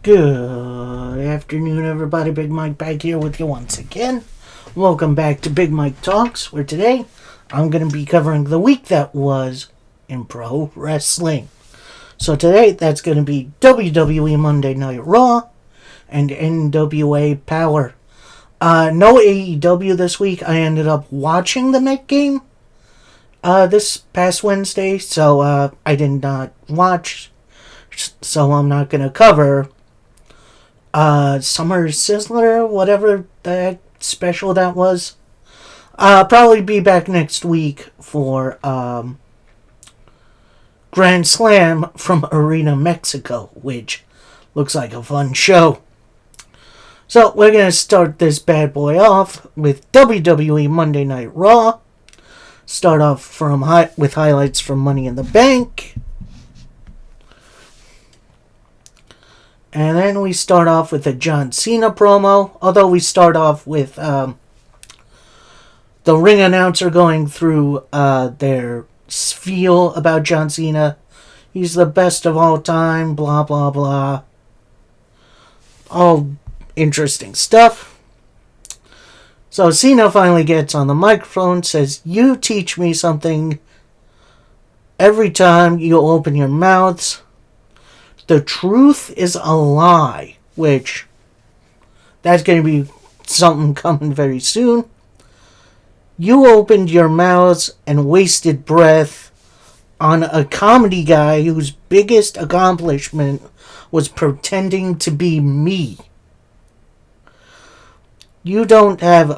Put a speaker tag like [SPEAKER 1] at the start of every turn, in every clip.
[SPEAKER 1] Good afternoon, everybody. Big Mike back here with you once again. Welcome back to Big Mike Talks, where today I'm going to be covering the week that was in pro wrestling. So today, that's going to be WWE Monday Night Raw and NWA Power. No AEW this week. I ended up watching the Met game this past Wednesday, so I did not watch, so I'm not going to cover Summer Sizzler, whatever that special that was. Probably be back next week for Grand Slam from Arena Mexico, which looks like a fun show. So we're going to start this bad boy off with WWE Monday Night Raw. Start off with highlights from Money in the Bank. And then we start off with a John Cena promo. Although we start off with the ring announcer going through their spiel about John Cena. He's the best of all time, blah, blah, blah. All interesting stuff. So Cena finally gets on the microphone, says, "You teach me something every time you open your mouths. The truth is a lie," which that's going to be something coming very soon. "You opened your mouths and wasted breath on a comedy guy whose biggest accomplishment was pretending to be me. You don't have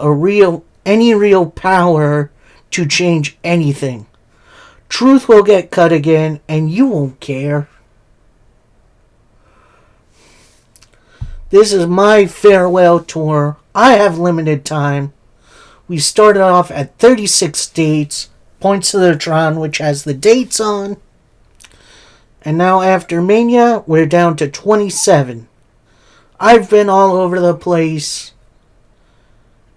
[SPEAKER 1] any real power to change anything. Truth will get cut again and you won't care. This is my farewell tour. I have limited time. We started off at 36 dates, points to the Tron, which has the dates on. And now after Mania, we're down to 27. I've been all over the place.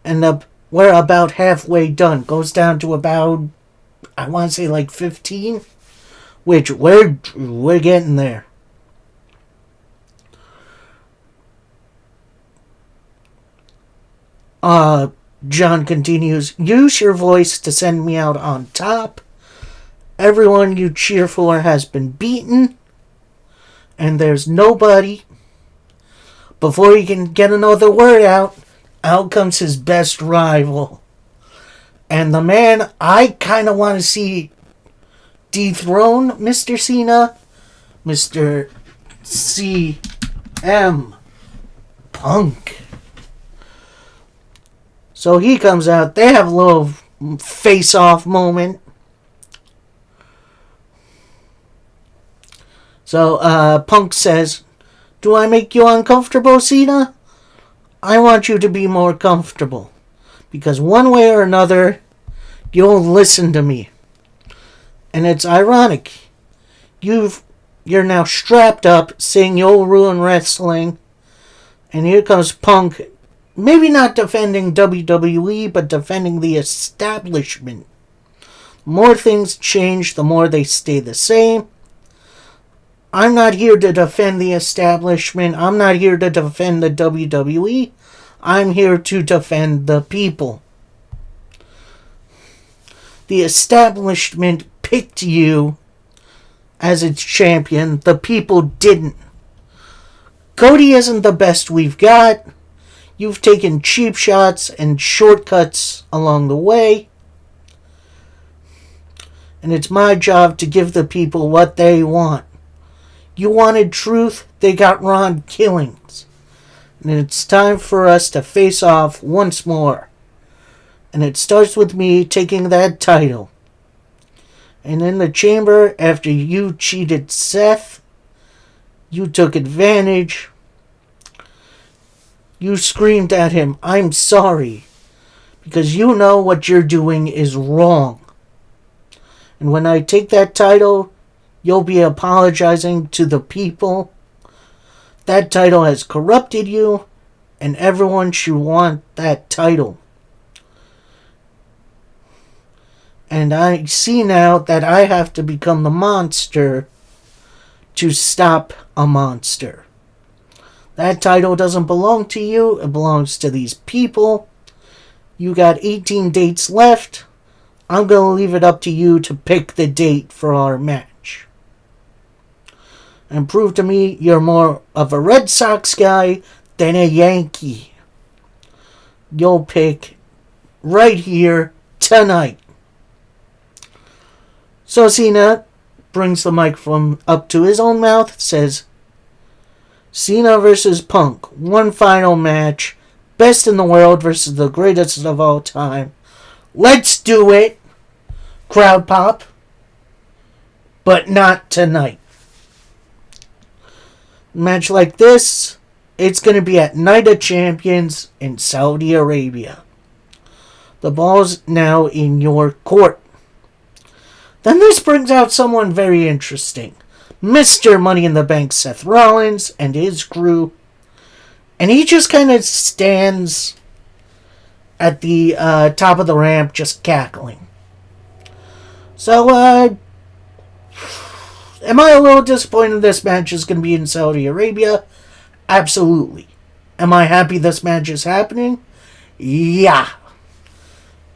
[SPEAKER 1] And we're about halfway done. Goes down to about, I want to say like 15. Which we're getting there. John continues, "Use your voice to send me out on top. Everyone you cheer for has been beaten. And there's nobody." Before he can get another word out comes his best rival. And the man I kind of want to see dethrone Mr. Cena, Mr. CM Punk. So he comes out. They have a little face-off moment. So Punk says, "Do I make you uncomfortable, Cena? I want you to be more comfortable. Because one way or another, you'll listen to me." And it's ironic. You're now strapped up, saying you'll ruin wrestling. And here comes Punk. Maybe not defending WWE, but defending the establishment. The more things change, the more they stay the same. I'm not here to defend the establishment. I'm not here to defend the WWE. I'm here to defend the people. The establishment picked you as its champion. The people didn't. Cody isn't the best we've got. You've taken cheap shots and shortcuts along the way. And it's my job to give the people what they want. You wanted truth, they got Ron Killings. And it's time for us to face off once more. And it starts with me taking that title. And in the chamber, after you cheated Seth, you took advantage. You screamed at him, "I'm sorry," because you know what you're doing is wrong. And when I take that title, you'll be apologizing to the people. That title has corrupted you, and everyone should want that title. And I see now that I have to become the monster to stop a monster. That title doesn't belong to you. It belongs to these people. You got 18 dates left. I'm going to leave it up to you to pick the date for our match. And prove to me you're more of a Red Sox guy than a Yankee. You'll pick right here tonight. So Cena brings the microphone up to his own mouth, says, Cena versus Punk, one final match, best in the world versus the greatest of all time. Let's do it. Crowd pop. But not tonight. Match like this, it's going to be at Night of Champions in Saudi Arabia. The ball's now in your court. Then this brings out someone very interesting. Mr. Money in the Bank Seth Rollins and his crew. And he just kind of stands at the top of the ramp just cackling. So, am I a little disappointed this match is going to be in Saudi Arabia? Absolutely. Am I happy this match is happening? Yeah.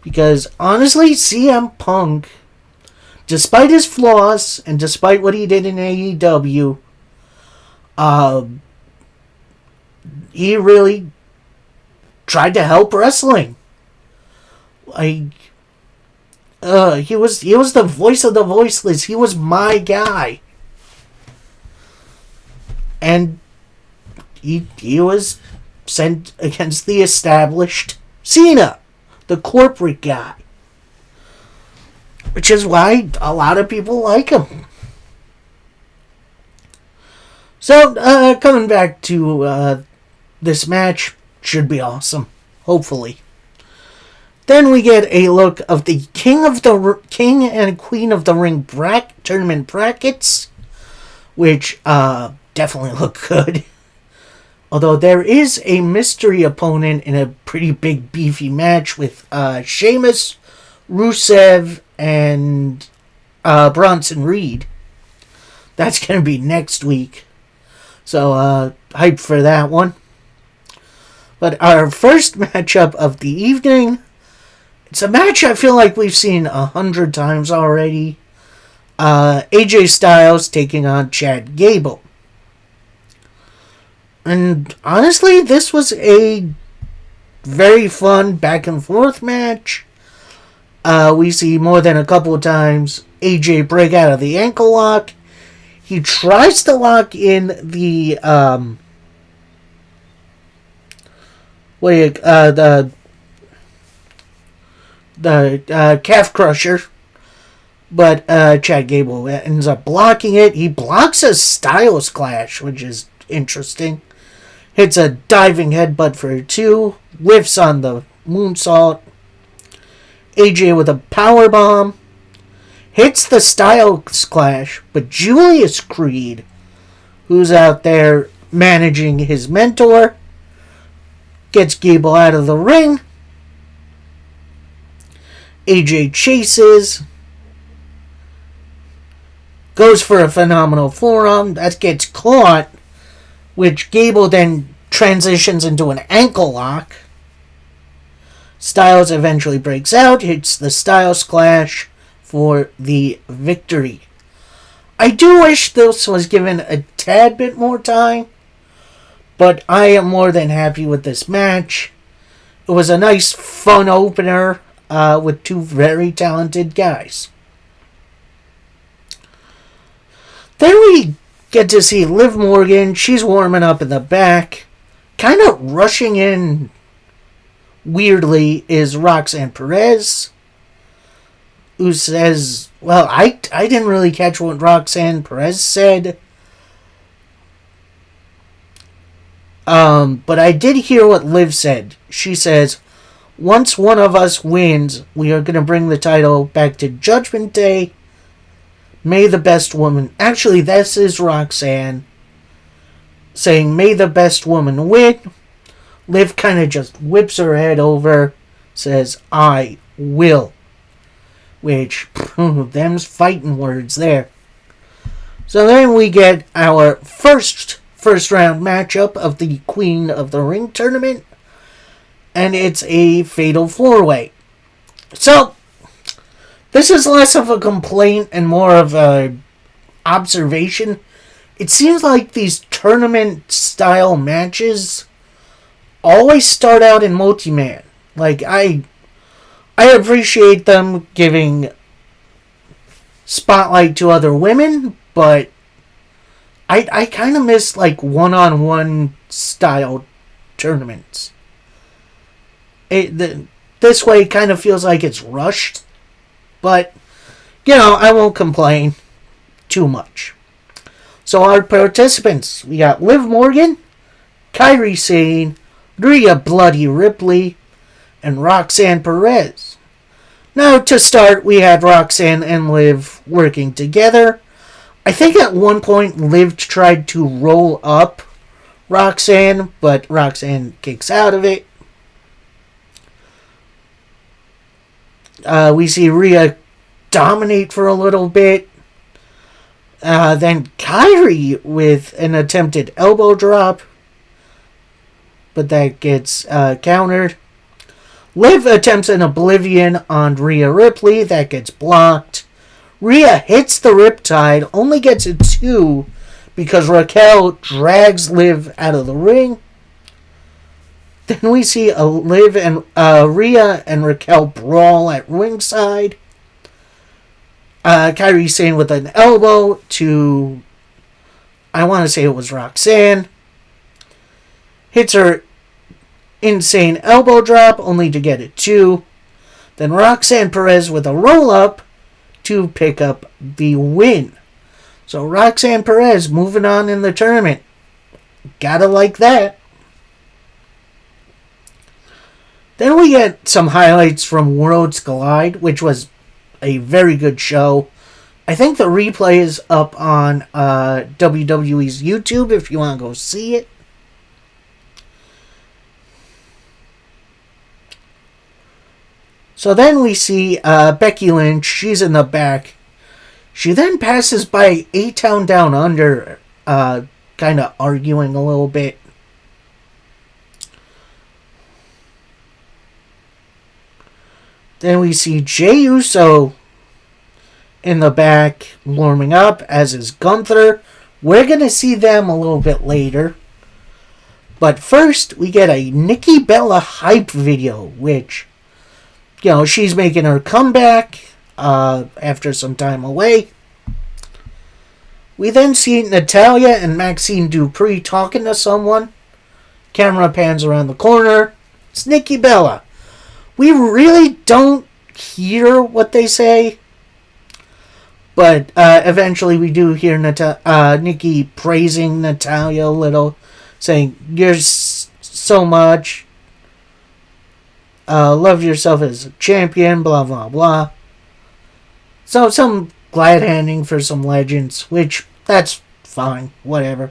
[SPEAKER 1] Because, honestly, CM Punk, despite his flaws, and despite what he did in AEW, he really tried to help wrestling. Like, he was the voice of the voiceless. He was my guy. And he was sent against the established Cena, the corporate guy. Which is why a lot of people like him. So, coming back to this match, should be awesome. Hopefully. Then we get a look of the King and Queen of the Ring tournament brackets, which definitely look good. Although there is a mystery opponent in a pretty big beefy match with Sheamus, Rusev, and Bronson Reed. That's going to be next week. So, hype for that one. But our first matchup of the evening, it's a match I feel like we've seen 100 times already. AJ Styles taking on Chad Gable. And honestly, this was a very fun back and forth match. We see more than a couple of times AJ break out of the ankle lock. He tries to lock in the calf crusher, but Chad Gable ends up blocking it. He blocks a Styles Clash, which is interesting. Hits a diving headbutt for 2, whiffs on the moonsault. AJ with a power bomb, hits the Styles Clash, but Julius Creed, who's out there managing his mentor, gets Gable out of the ring. AJ chases, goes for a phenomenal forearm, that gets caught, which Gable then transitions into an ankle lock. Styles eventually breaks out, hits the Styles Clash for the victory. I do wish this was given a tad bit more time, but I am more than happy with this match. It was a nice, fun opener with two very talented guys. Then we get to see Liv Morgan. She's warming up in the back. Kind of rushing in weirdly is Roxanne Perez, who says, well, I didn't really catch what Roxanne Perez said. But I did hear what Liv said. She says, once one of us wins, we are going to bring the title back to Judgment Day. May the best woman... Actually, this is Roxanne saying, may the best woman win. Liv kind of just whips her head over, says, I will. Which, them's fighting words there. So then we get our first first round matchup of the Queen of the Ring tournament. And it's a fatal 4-way. So, this is less of a complaint and more of a observation. It seems like these tournament style matches always start out in multi-man. Like, I appreciate them giving spotlight to other women, but I kind of miss like one-on-one style tournaments. This way kind of feels like it's rushed, but I won't complain too much. So our participants, we got Liv Morgan, Kairi Sane, Rhea Bloody Ripley, and Roxanne Perez. Now to start, we had Roxanne and Liv working together. I think at one point Liv tried to roll up Roxanne, but Roxanne kicks out of it. We see Rhea dominate for a little bit. Then Kairi with an attempted elbow drop, but that gets countered. Liv attempts an Oblivion on Rhea Ripley. That gets blocked. Rhea hits the Riptide, only gets a 2 because Raquel drags Liv out of the ring. Then we see Liv and Rhea and Raquel brawl at ringside. Kairi Sane with an elbow to, I want to say it was Roxanne. Hits her insane elbow drop, only to get it 2. Then Roxanne Perez with a roll-up to pick up the win. So Roxanne Perez moving on in the tournament. Gotta like that. Then we get some highlights from Worlds Collide, which was a very good show. I think the replay is up on WWE's YouTube if you want to go see it. So then we see Becky Lynch. She's in the back. She then passes by A-Town Down Under, kind of arguing a little bit. Then we see Jey Uso in the back warming up, as is Gunther. We're going to see them a little bit later. But first, we get a Nikki Bella hype video, which, she's making her comeback after some time away. We then see Natalya and Maxine Dupri talking to someone. Camera pans around the corner. It's Nikki Bella. We really don't hear what they say, but eventually we do hear Nikki praising Natalya a little, saying, "You're so much. Love yourself as a champion, blah, blah, blah." So some glad handing for some legends, which, that's fine, whatever.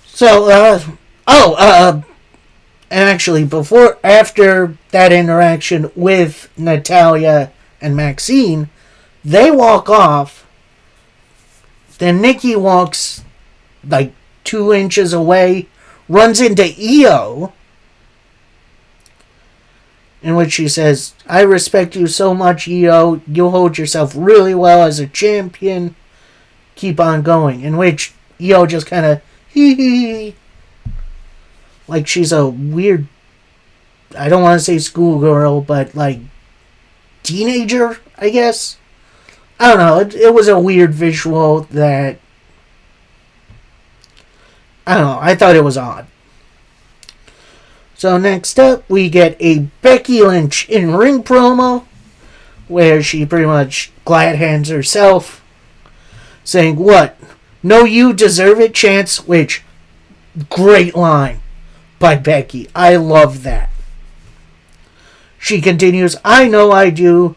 [SPEAKER 1] So, and actually, after that interaction with Natalya and Maxine, they walk off. Then Nikki walks like 2 inches away, runs into Io, in which she says, "I respect you so much, Io. You hold yourself really well as a champion. Keep on going." In which Io just kind of hee. Like she's a weird, I don't want to say schoolgirl, but like teenager, I guess. I don't know. It was a weird visual that, I don't know. I thought it was odd. So next up, we get a Becky Lynch in-ring promo where she pretty much glad hands herself, saying, "What? No, you deserve it, chance," which, great line by Becky. I love that. She continues, "I know I do.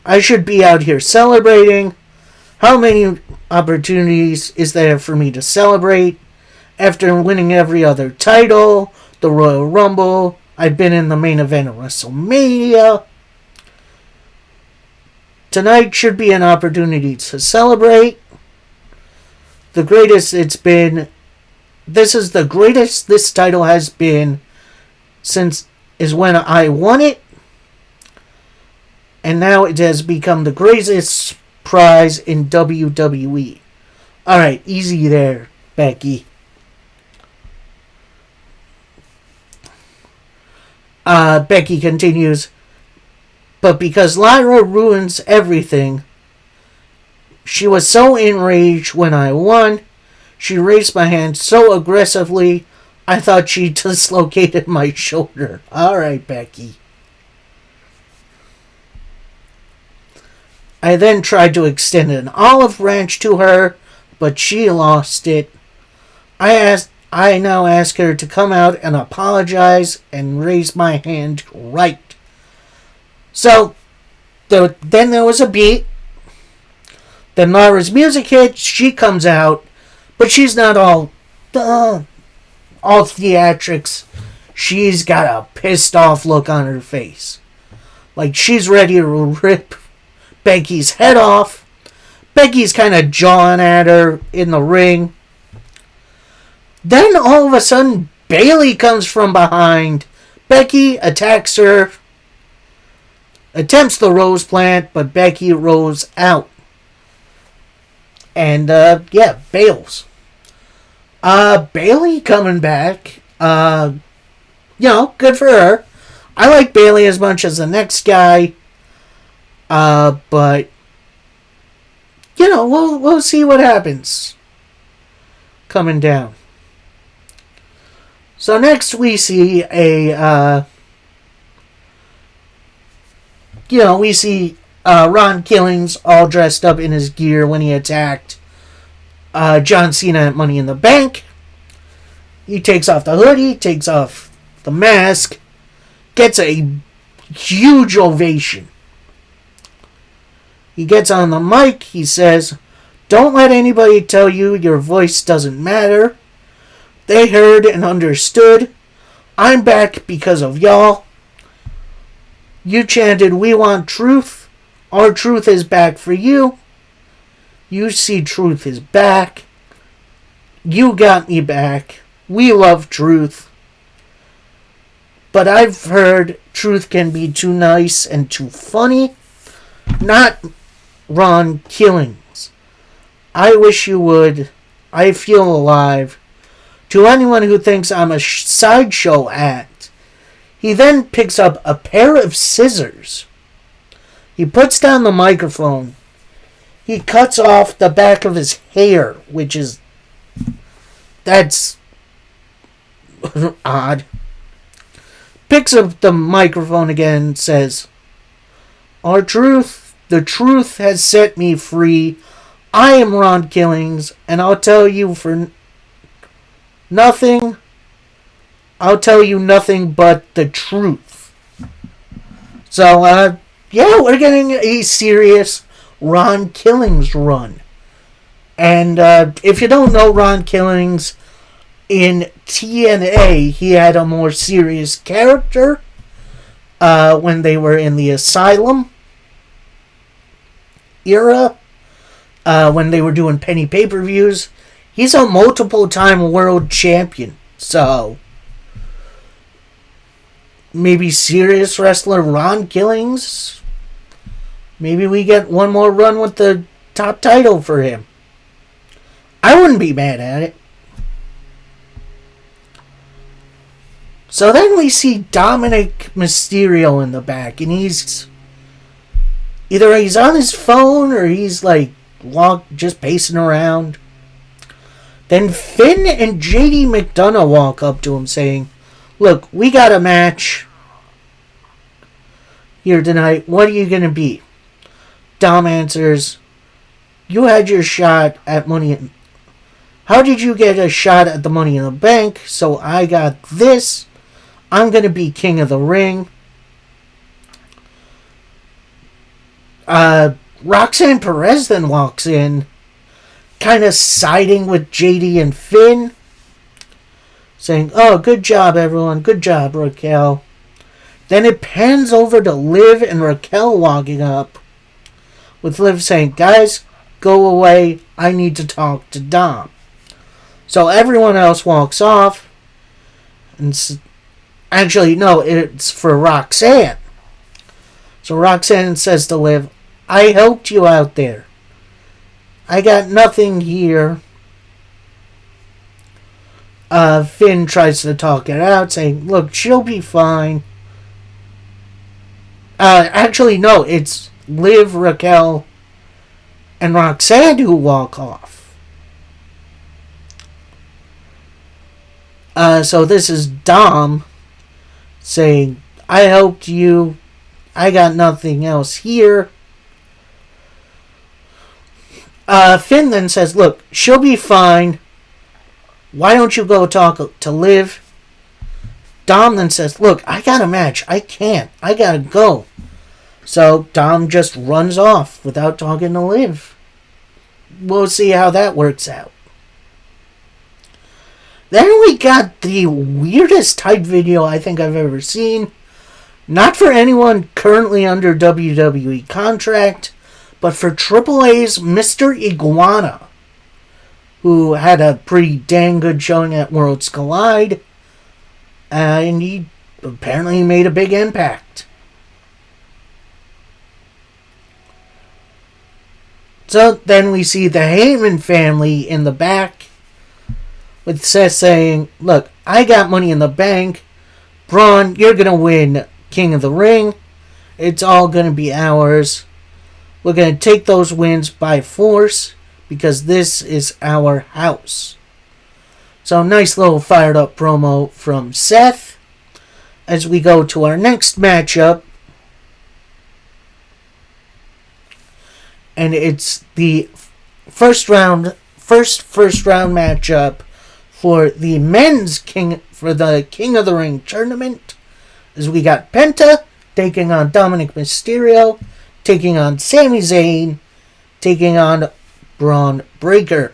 [SPEAKER 1] I should be out here celebrating. How many opportunities is there for me to celebrate? After winning every other title, the Royal Rumble, I've been in the main event of WrestleMania. Tonight should be an opportunity to celebrate." the greatest it's been. This is the greatest this title has been since is when I won it. And now it has become the greatest prize in WWE. Alright, easy there, Becky. Becky continues, but because Lyra ruins everything, she was so enraged when I won, she raised my hand so aggressively, I thought she dislocated my shoulder. Alright, Becky. I then tried to extend an olive branch to her, but she lost it. I now ask her to come out and apologize and raise my hand right. So, then there was a beat. Then Lyra's music hits. She comes out, but she's not all theatrics. She's got a pissed off look on her face. Like she's ready to rip Becky's head off. Becky's kind of jawing at her in the ring. Then all of a sudden, Bayley comes from behind. Becky attacks her. Attempts the rose plant, but Becky rolls out. And, bails. Bayley coming back. Good for her. I like Bayley as much as the next guy. But, we'll see what happens. Coming down. So next we see Ron Killings all dressed up in his gear when he attacked John Cena at Money in the Bank. He takes off the hoodie, takes off the mask, gets a huge ovation. He gets on the mic, he says, "Don't let anybody tell you your voice doesn't matter. They heard and understood. I'm back because of y'all. You chanted, 'We want truth.' Our truth is back for you. You see truth is back. You got me back. We love truth. But I've heard truth can be too nice and too funny. Not Ron Killings. I wish you would. I feel alive. To anyone who thinks I'm a sideshow act." He then picks up a pair of scissors. He puts down the microphone. He cuts off the back of his hair, that's odd. Picks up the microphone again and says, the truth has set me free. I am Ron Killings, and I'll tell you nothing but the truth. So, we're getting a serious Ron Killings run. And if you don't know Ron Killings, in TNA, he had a more serious character when they were in the Asylum era, when they were doing penny pay-per-views. He's a multiple-time world champion, so maybe serious wrestler Ron Killings. Maybe we get one more run with the top title for him. I wouldn't be mad at it. So then we see Dominic Mysterio in the back, and he's on his phone or he's just pacing around. Then Finn and JD McDonough walk up to him saying, "Look, we got a match here tonight. What are you going to be?" Dom answers, "You had your shot at Money. How did you get a shot at the Money in the Bank? So I got this. I'm going to be King of the Ring." Roxanne Perez then walks in, kind of siding with JD and Finn, saying, "Oh, good job, everyone. Good job, Raquel." Then it pans over to Liv and Raquel walking up, with Liv saying, "Guys, go away. I need to talk to Dom. So everyone else walks off. And actually, no, it's for Roxanne. So Roxanne says to Liv, I helped you out there. I got nothing here. Finn tries to talk it out, saying, look, she'll be fine. Actually, no, it's Liv, Raquel, and Roxanne who walk off. So this is Dom saying, I helped you. I got nothing else here. Finn then says, look, she'll be fine. Why don't you go talk to Liv? Dom then says, look, I got a match. I can't. I gotta go. So Dom just runs off without talking to Liv. We'll see how that works out. Then we got the weirdest type video I think I've ever seen. Not for anyone currently under WWE contract, but for AAA's Mr. Iguana, who had a pretty dang good showing at Worlds Collide, and he apparently made a big impact. So then we see the Heyman family in the back, with Seth saying, look, I got money in the bank. Braun, you're going to win King of the Ring. It's all going to be ours. We're going to take those wins by force because this is our house. So nice little fired up promo from Seth as we go to our next matchup. And it's the first round matchup for the men's King of the Ring tournament. As we got Penta taking on Dominic Mysterio, taking on Sami Zayn, taking on Braun Breaker.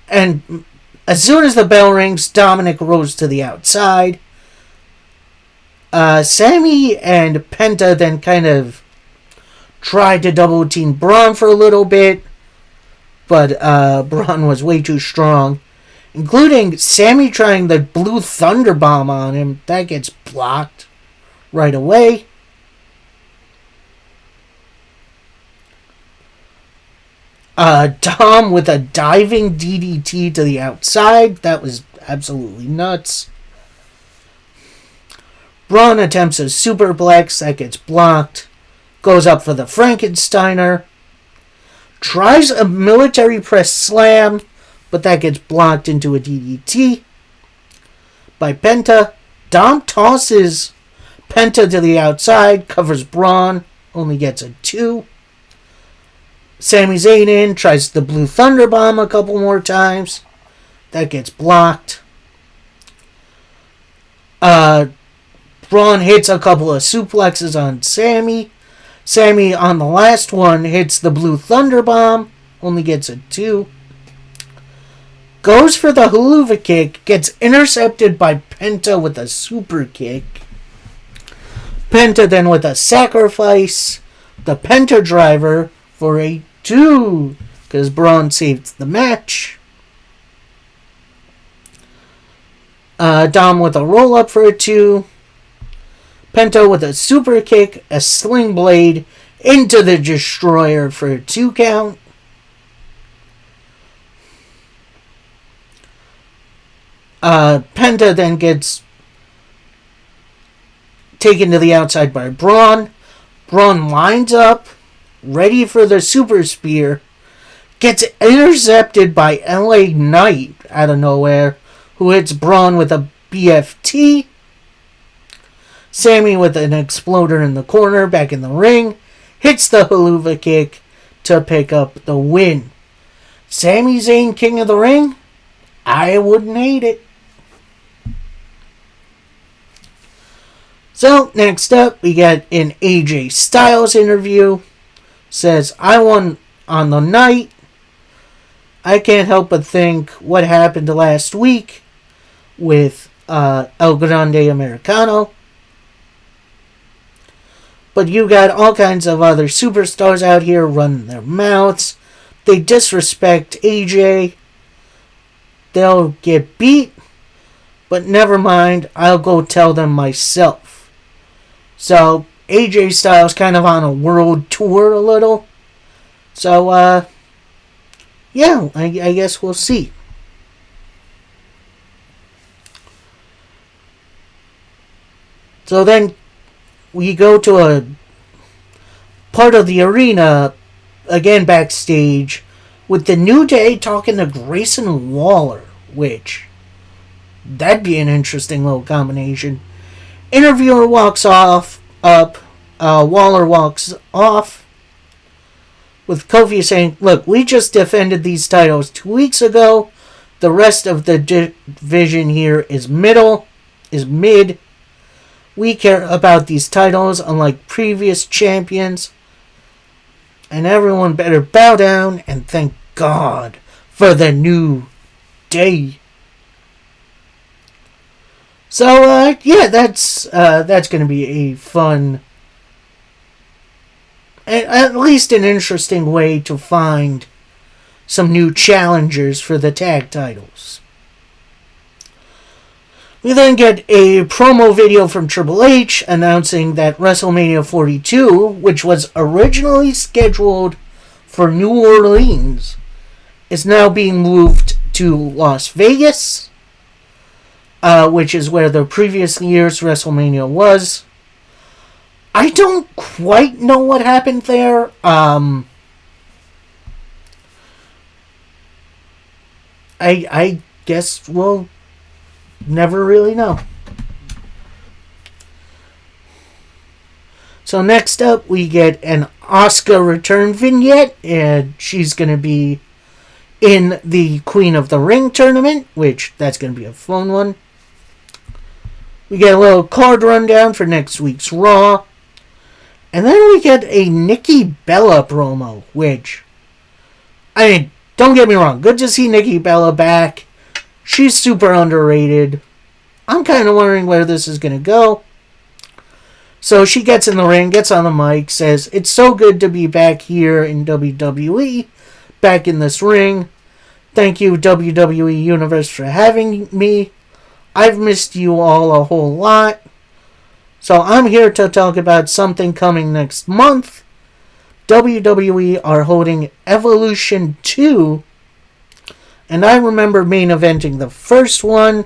[SPEAKER 1] And as soon as the bell rings, Dominic rolls to the outside. Sami and Penta then kind of tried to double team Braun for a little bit, but Braun was way too strong, including Sami trying the Blue Thunder Bomb on him. That gets blocked right away. Dom with a diving DDT to the outside. That was absolutely nuts. Braun attempts a superplex. That gets blocked. Goes up for the Frankensteiner. Tries a military press slam, but that gets blocked into a DDT by Penta. Dom tosses Penta to the outside, covers Braun, only gets a 2. Sami Zayn in, tries the Blue Thunder Bomb a couple more times. That gets blocked. Braun hits a couple of suplexes on Sami. Sami on the last one hits the Blue Thunder Bomb, only gets a 2. Goes for the Helluva Kick, gets intercepted by Penta with a super kick. Penta then with a sacrifice, the Penta Driver for a 2, because Braun saved the match. Dom with a roll-up for a 2. Penta with a super kick, a sling blade into the Destroyer for a 2 count. Penta then gets taken to the outside by Braun. Braun lines up, ready for the super spear. Gets intercepted by LA Knight out of nowhere, who hits Braun with a BFT. Sami with an exploder in the corner, back in the ring, hits the Helluva Kick to pick up the win. Sami Zayn, King of the Ring? I wouldn't hate it. So, next up, we get an AJ Styles interview. Says, I won on the night. I can't help but think what happened last week with El Grande Americano. But you got all kinds of other superstars out here running their mouths. they disrespect AJ, they'll get beat, but never mind, I'll go tell them myself. So AJ Styles kind of on a world tour a little. So, yeah, I guess we'll see. So then we go to a part of the arena, again backstage, with the New Day talking to Grayson Waller, which, that'd be an interesting little combination. Interviewer walks up, Waller walks off, with Kofi saying, look, we just defended these titles 2 weeks ago. The rest of the division here is mid. We care about these titles unlike previous champions. And everyone better bow down and thank God for the New Day. So, yeah, that's going to be a fun, at least an interesting way to find some new challengers for the tag titles. We then get a promo video from Triple H announcing that WrestleMania 42, which was originally scheduled for New Orleans, is now being moved to Las Vegas, which is where the previous year's WrestleMania was. I don't quite know what happened there. I guess we'll never really know. So next up, we get an Asuka return vignette, and she's going to be in the Queen of the Ring tournament, which that's going to be a fun one. We get a little card rundown for next week's Raw. And then we get a Nikki Bella promo, which, I mean, don't get me wrong, good to see Nikki Bella back. She's super underrated. I'm kind of wondering where this is going to go. So she gets in the ring, gets on the mic, says, it's so good to be back here in WWE, back in this ring. Thank you, WWE Universe, for having me. I've missed you all a whole lot. So I'm here to talk about something coming next month. WWE are holding Evolution 2. And I remember main eventing the first one.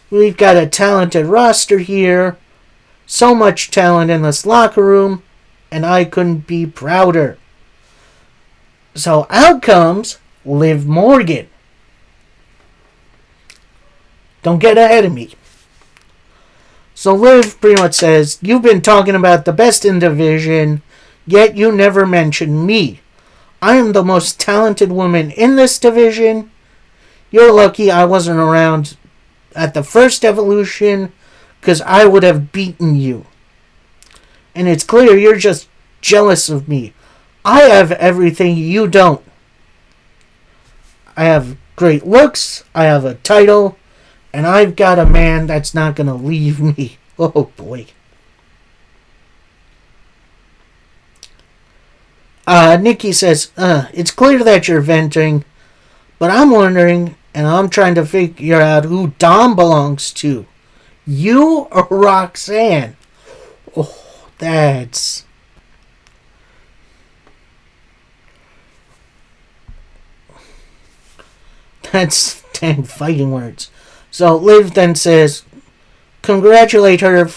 [SPEAKER 1] We've got a talented roster here. So much talent in this locker room. And I couldn't be prouder. So out comes Liv Morgan. Don't get ahead of me. So Liv pretty much says, you've been talking about the best in division, yet you never mentioned me. I am the most talented woman in this division. You're lucky I wasn't around at the first Evolution, because I would have beaten you. And it's clear you're just jealous of me. I have everything you don't. I have great looks, I have a title, and I've got a man that's not going to leave me. Oh, boy. Nikki says, it's clear that you're venting, but I'm wondering, and I'm trying to figure out who Dom belongs to. You or Roxanne? Oh, that's dang fighting words. So Liv then says, congratulate her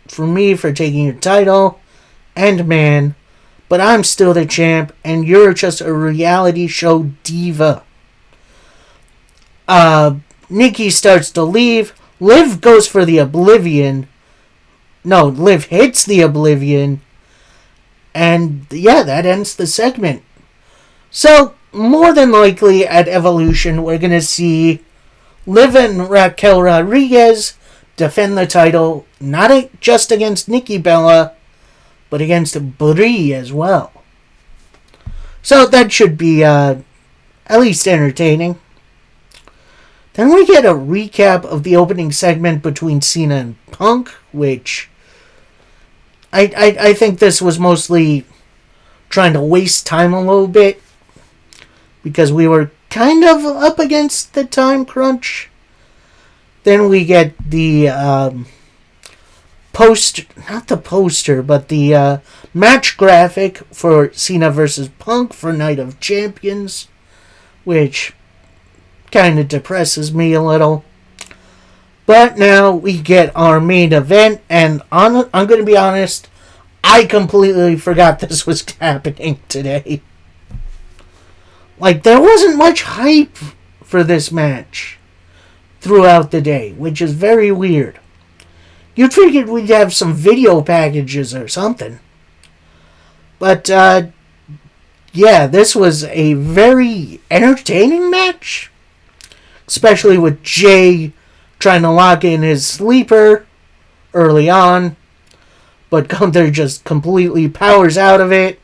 [SPEAKER 1] for me for taking your title and man, but I'm still the champ and you're just a reality show diva. Nikki starts to leave. Liv goes for the Oblivion. No, Liv hits the Oblivion. And yeah, that ends the segment. So, more than likely at Evolution, we're going to see Liv and Raquel Rodriguez defend the title, not just against Nikki Bella, but against Brie as well. So that should be at least entertaining. Then we get a recap of the opening segment between Cena and Punk, which I think this was mostly trying to waste time a little bit. because we were kind of up against the time crunch. Then we get the not the poster, but the match graphic for Cena versus Punk for Night of Champions, which kind of depresses me a little. But now we get our main event, and I'm going to be honest, I completely forgot this was happening today. Like, there wasn't much hype for this match throughout the day, which is very weird. You'd figured we'd have some video packages or something. But, yeah, this was a very entertaining match. Especially with Jay trying to lock in his sleeper early on. But Gunther just completely powers out of it.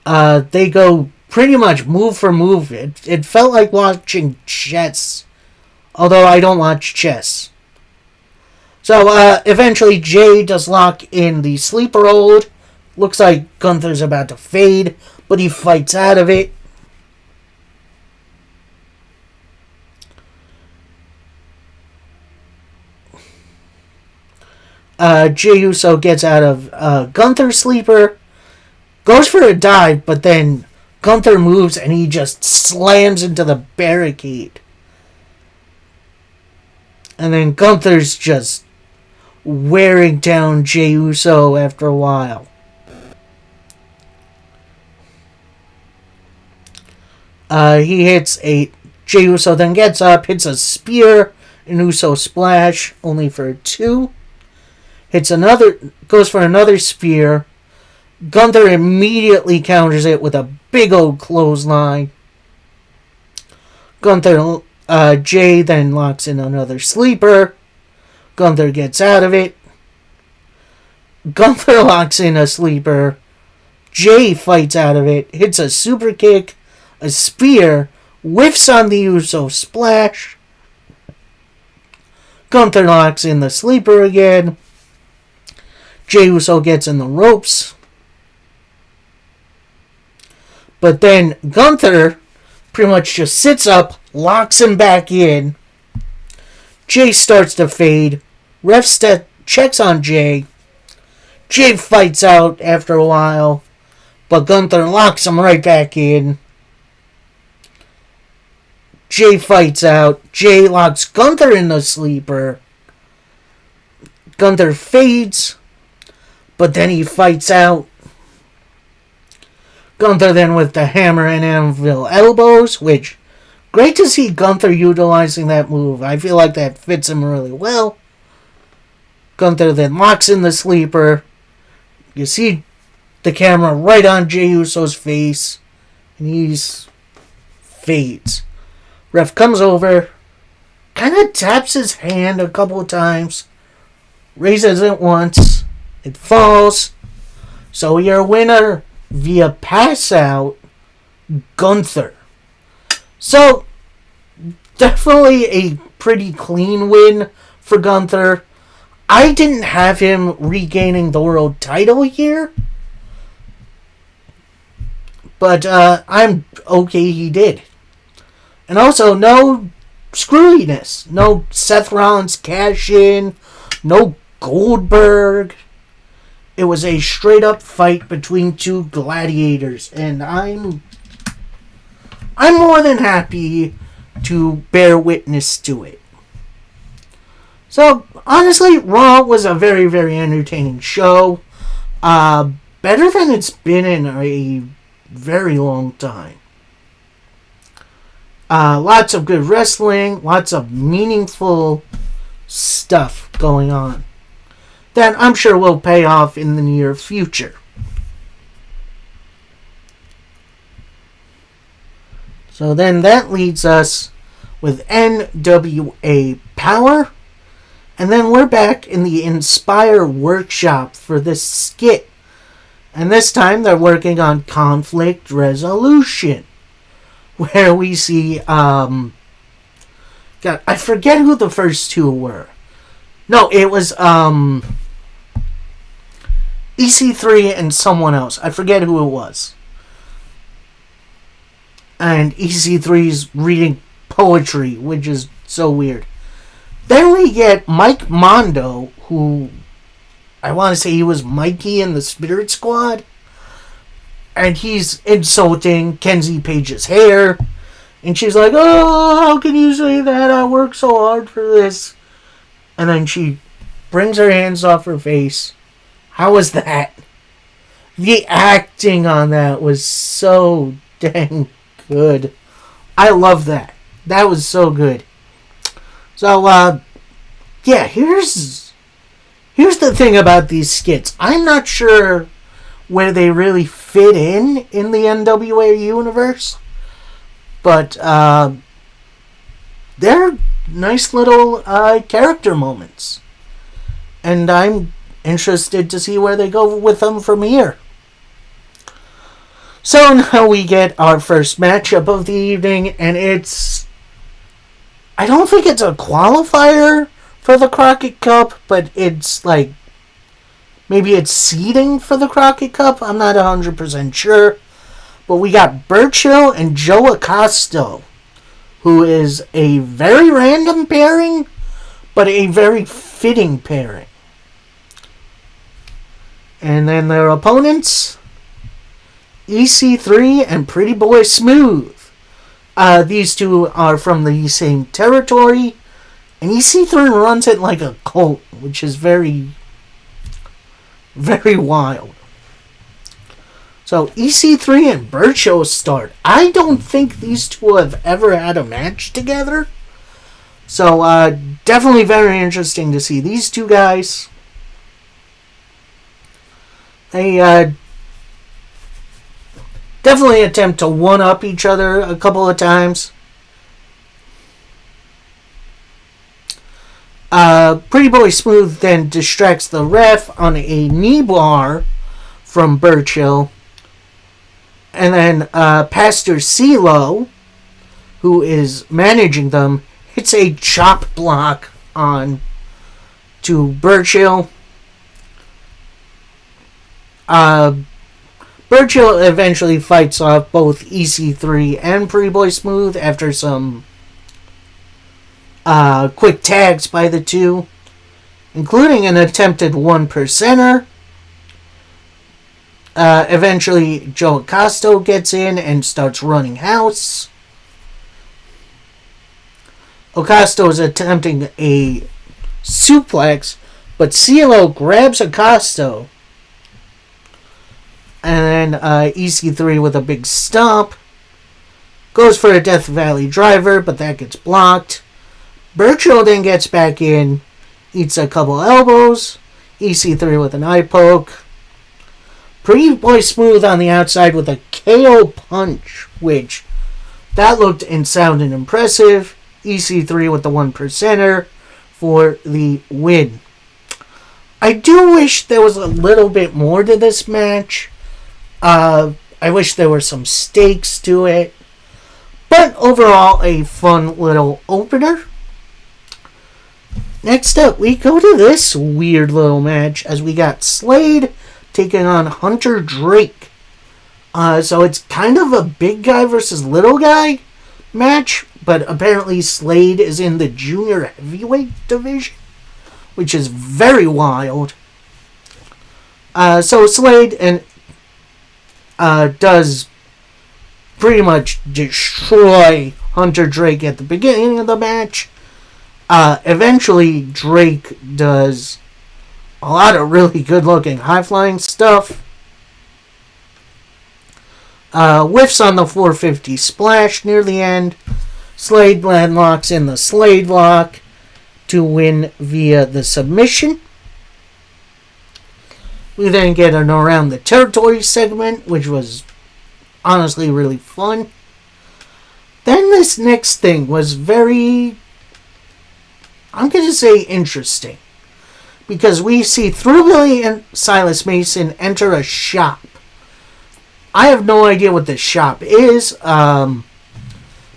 [SPEAKER 1] They go pretty much move for move. It felt like watching chess. Although I don't watch chess. So, eventually Jay does lock in the sleeper hold. Looks like Gunther's about to fade, but he fights out of it. Jey Uso gets out of Gunther's sleeper, goes for a dive, but then Gunther moves and he just slams into the barricade. And then Gunther's just wearing down Jey Uso after a while. He hits a... Jey Uso then gets up, hits a spear, an Uso splash, only for a 2. Hits another... Goes for another spear. Gunther immediately counters it with a big old clothesline. Jay then locks in another sleeper. Gunther gets out of it. Gunther locks in a sleeper. Jay fights out of it. Hits a super kick. A spear. Whiffs on the Uso splash. Gunther locks in the sleeper again. Jey Uso gets in the ropes. But then Gunther pretty much just sits up, locks him back in. Jay starts to fade. Ref checks on Jay. Jay fights out after a while, but Gunther locks him right back in. Jay fights out. Jay locks Gunther in the sleeper. Gunther fades, but then he fights out. Gunther then with the hammer and anvil elbows, which, great to see Gunther utilizing that move. I feel like that fits him really well. Gunther then locks in the sleeper. You see the camera right on Jey Uso's face, and he's fades. Ref comes over, kind of taps his hand a couple of times, raises it once, it falls. So your winner via pass out, Gunther. So, definitely a pretty clean win for Gunther. I didn't have him regaining the world title here, but I'm okay he did. And also, no screwiness. No Seth Rollins cash-in. No Goldberg. It was a straight-up fight between two gladiators. And I'm more than happy to bear witness to it. So, honestly, Raw was a very, very entertaining show. Better than it's been in a very long time. Lots of good wrestling, lots of meaningful stuff going on that I'm sure will pay off in the near future. So then that leads us with NWA Power. And then we're back in the Inspire workshop for this skit. And this time they're working on conflict resolution. Where we see, God, I forget who the first two were. No, it was, EC3 and someone else. I forget who it was. and EC3's reading poetry, which is so weird. Then we get Mike Mondo, who I want to say he was Mikey in the Spirit Squad, and he's insulting Kenzie Page's hair, and she's like, "Oh, how can you say that? I worked so hard for this." And then she brings her hands off her face. How was that? The acting on that was so dang good. I love that. That was so good. So, yeah, here's the thing about these skits. I'm not sure where they really fit in the NWA universe, but they're nice little character moments. And I'm interested to see where they go with them from here. So now we get our first matchup of the evening, and I don't think it's a qualifier for the Crockett Cup, but it's like, maybe it's seeding for the Crockett Cup. I'm not 100% sure. But we got Burchill and Joe Acosta, who is a very random pairing, but a very fitting pairing. And then their opponents, EC3 and Pretty Boy Smooth. These two are from the same territory, and EC3 runs it like a cult, which is very, very wild. So EC3 and Burchill start. I don't think these two have ever had a match together. So definitely very interesting to see these two guys. They definitely attempt to one-up each other a couple of times. Pretty Boy Smooth then distracts the ref on a knee bar from Burchill. And then Pastor CeeLo, who is managing them, hits a chop block on to Burchill. Burchill eventually fights off both EC3 and Pretty Boy Smooth after some quick tags by the two, including an attempted 1%er. Eventually, Joe Acosta gets in and starts running house. Acosta is attempting a suplex, but CeeLo grabs Acosta. And then EC3 with a big stomp. Goes for a Death Valley driver, but that gets blocked. Burchill then gets back in. Eats a couple elbows. EC3 with an eye poke. Pretty Boy Smooth on the outside with a KO punch, which that looked and sounded impressive. EC3 with the 1%er for the win. I do wish there was a little bit more to this match. I wish there were some stakes to it. But overall, a fun little opener. Next up, we go to this weird little match as we got Slade taking on Hunter Drake. So it's kind of a big guy versus little guy match, but apparently Slade is in the junior heavyweight division, which is very wild. So Slade does pretty much destroy Hunter Drake at the beginning of the match. Eventually, Drake does a lot of really good-looking high-flying stuff. Whiffs on the 450 splash near the end. Slade landlocks in the Slade lock to win via the submission. We then get an Around the Territory segment, which was honestly really fun. Then this next thing was very, I'm going to say, interesting. Because we see Thrillbilly and Silas Mason enter a shop. I have no idea what this shop is.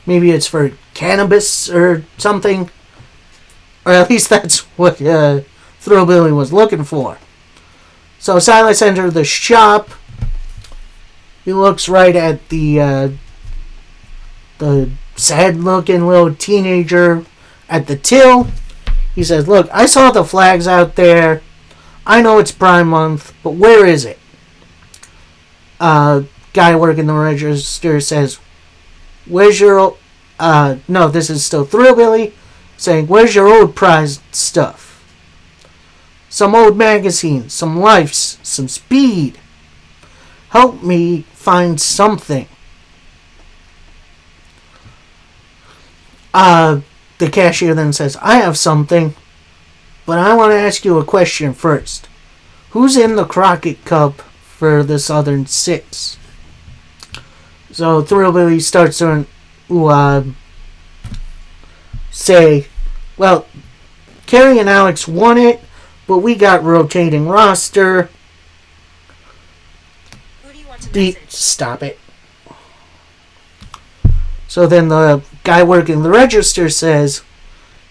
[SPEAKER 1] Maybe it's for cannabis or something. Or at least that's what Thrillbilly was looking for. So Silas enters the shop. He looks right at the the sad-looking little teenager at the till. He says, look, I saw the flags out there. I know it's Prime Month, but where is it? Guy working the register says, where's your... no, this is still Thrillbilly, saying, where's your old prized stuff? Some old magazines, some Lifes, some Speed. Help me find something. The cashier then says, I have something, but I want to ask you a question first. Who's in the Crockett Cup for the Southern Six? So Thrillbilly starts to say, well, Kerry and Alex won it, but we got rotating roster.
[SPEAKER 2] Who do you want to message?
[SPEAKER 1] Stop it. So then the guy working the register says,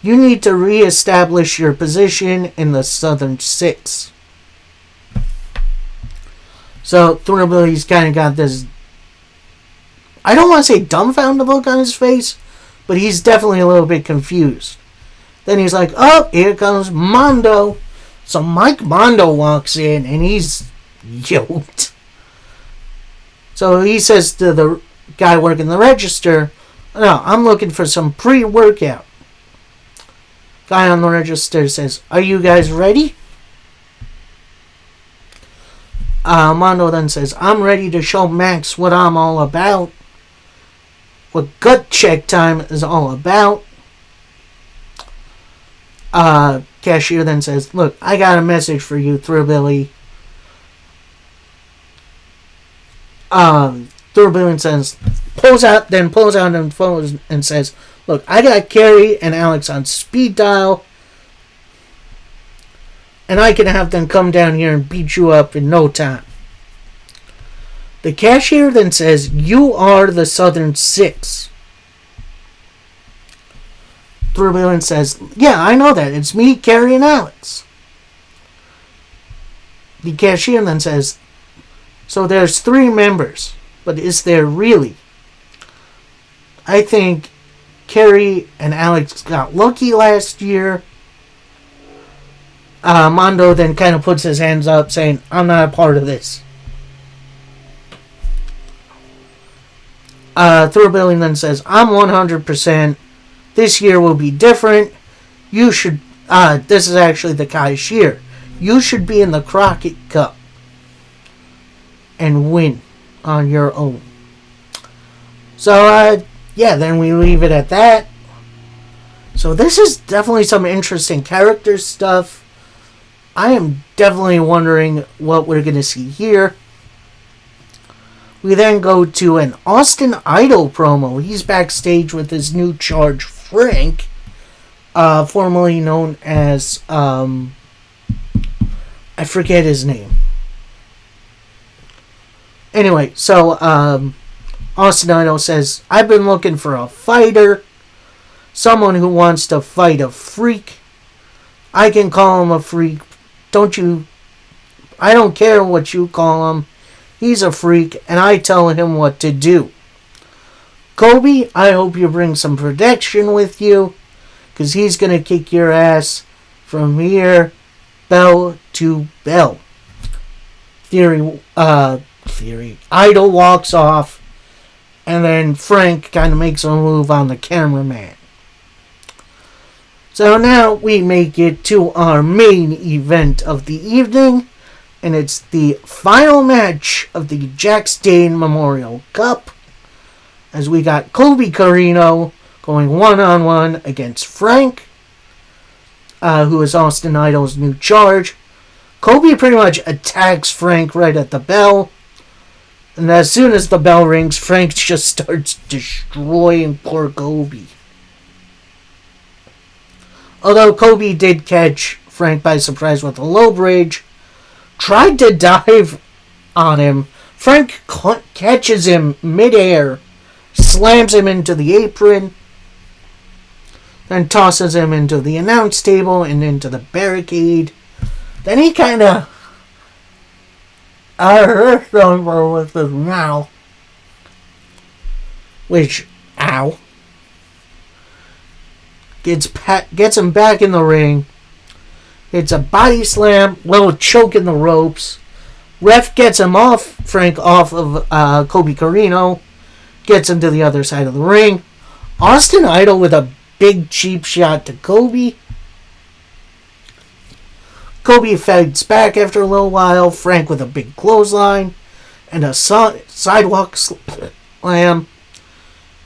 [SPEAKER 1] you need to reestablish your position in the Southern Six. So Thrillbilly's kind of got this, I don't want to say dumbfounded look on his face, but he's definitely a little bit confused. Then he's like, oh, here comes Mondo. So Mike Mondo walks in and he's yoked. So he says to the guy working the register, no, I'm looking for some pre-workout. Guy on the register says, are you guys ready? Mondo then says, I'm ready to show Max what I'm all about. What gut check time is all about. Cashier then says, look, I got a message for you, Thrillbilly. Thrillbilly says, pulls out and phones and says, look, I got Kerry and Alex on speed dial, and I can have them come down here and beat you up in no time. The cashier then says, you are the Southern Six. Thrillbilly says, yeah, I know that. It's me, Kerry, and Alex. The cashier then says, so there's 3 members, but is there really? I think Kerry and Alex got lucky last year. Mondo then kind of puts his hands up saying, I'm not a part of this. Thrillbilly then says, I'm 100%. This year will be different. You should, this is actually the cashier. You should be in the Crockett Cup and win on your own. So, yeah, then we leave it at that. So this is definitely some interesting character stuff. I am definitely wondering what we're going to see here. We then go to an Austin Idol promo. He's backstage with his new charge, Frank, formerly known as, I forget his name. Anyway, so Austin Idol says, I've been looking for a fighter, someone who wants to fight a freak. I can call him a freak. I don't care what you call him. He's a freak, and I tell him what to do. Kobe, I hope you bring some protection with you, because he's going to kick your ass from here, bell to bell. Theory, Idol walks off, and then Frank kind of makes a move on the cameraman. So now we make it to our main event of the evening, and it's the final match of the Jack Stane Memorial Cup, as we got Colby Corino going one-on-one against Frank, who is Austin Idol's new charge. Colby pretty much attacks Frank right at the bell, and as soon as the bell rings, Frank just starts destroying poor Colby. Although Colby did catch Frank by surprise with a low bridge, tried to dive on him. Frank catches him midair, slams him into the apron, then tosses him into the announce table and into the barricade. Then he kind of hurt him with his mouth, which Ow. Gets him back in the ring. It's a body slam, little choke in the ropes. Ref gets him off, Frank off of Colby Corino. Gets him to the other side of the ring. Austin Idol with a big cheap shot to Colby. Colby fights back after a little while. Frank with a big clothesline. And a sidewalk slam.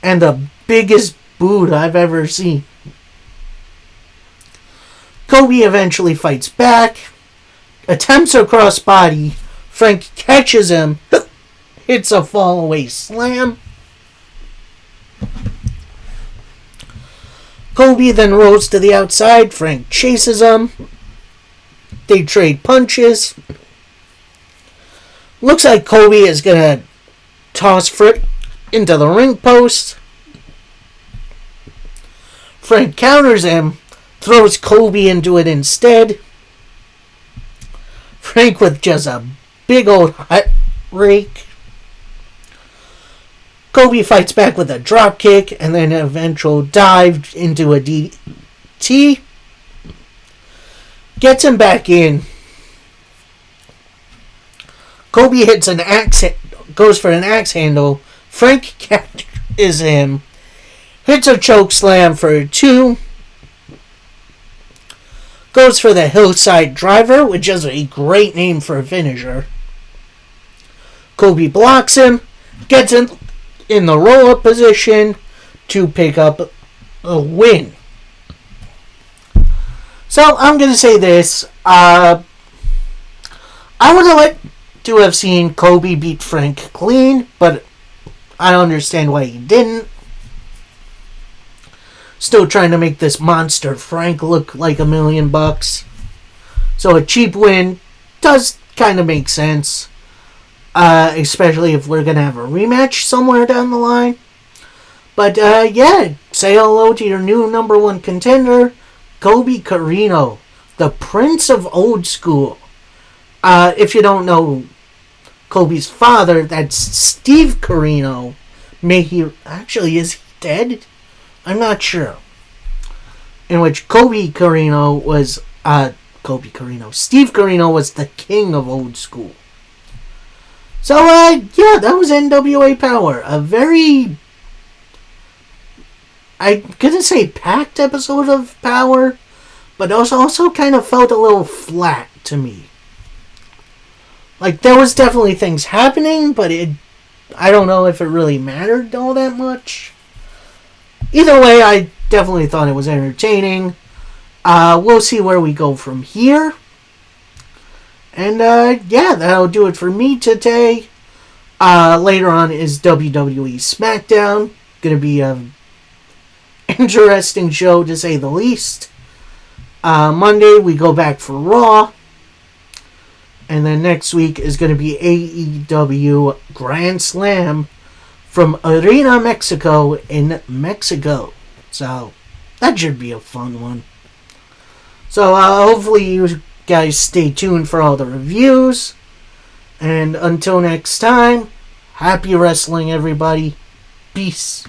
[SPEAKER 1] And the biggest boot I've ever seen. Colby eventually fights back. Attempts a crossbody. Frank catches him. Hits a fallaway slam. Colby then rolls to the outside. Frank chases him. They trade punches. Looks like Colby is going to toss Frank into the ring post. Frank counters him. Throws Colby into it instead. Frank with just a big old hot rake. Colby fights back with a drop kick and then an eventual dive into a DDT. Gets him back in. Colby hits an axe, goes for an axe handle. Frank catches him. Hits a choke slam for a 2. Goes for the hillside driver, which is a great name for a finisher. Colby blocks him. Gets him in the roll-up position to pick up a win. So, I'm going to say this. I would have liked to have seen Colby beat Frank clean, but I understand why he didn't. Still trying to make this monster Frank look like $1 million. So a cheap win does kind of make sense. Especially if we're going to have a rematch somewhere down the line. But yeah, say hello to your new number 1 contender, Colby Corino, the Prince of Old School. If you don't know Colby's father, that's Steve Corino. Actually, is he dead? I'm not sure. In which Colby Corino was Steve Corino was the king of Old School. So yeah, that was NWA Power. A very, I'm gonna say, packed episode of Power, but also kind of felt a little flat to me. Like, there was definitely things happening, but I don't know if it really mattered all that much. Either way, I definitely thought it was entertaining. We'll see where we go from here. And yeah, that'll do it for me today. Later on is WWE SmackDown. Gonna be an interesting show, to say the least. Monday, we go back for Raw. And then next week is going to be AEW Grand Slam from Arena Mexico in Mexico. So, that should be a fun one. So, hopefully you guys stay tuned for all the reviews. And until next time, happy wrestling, everybody. Peace.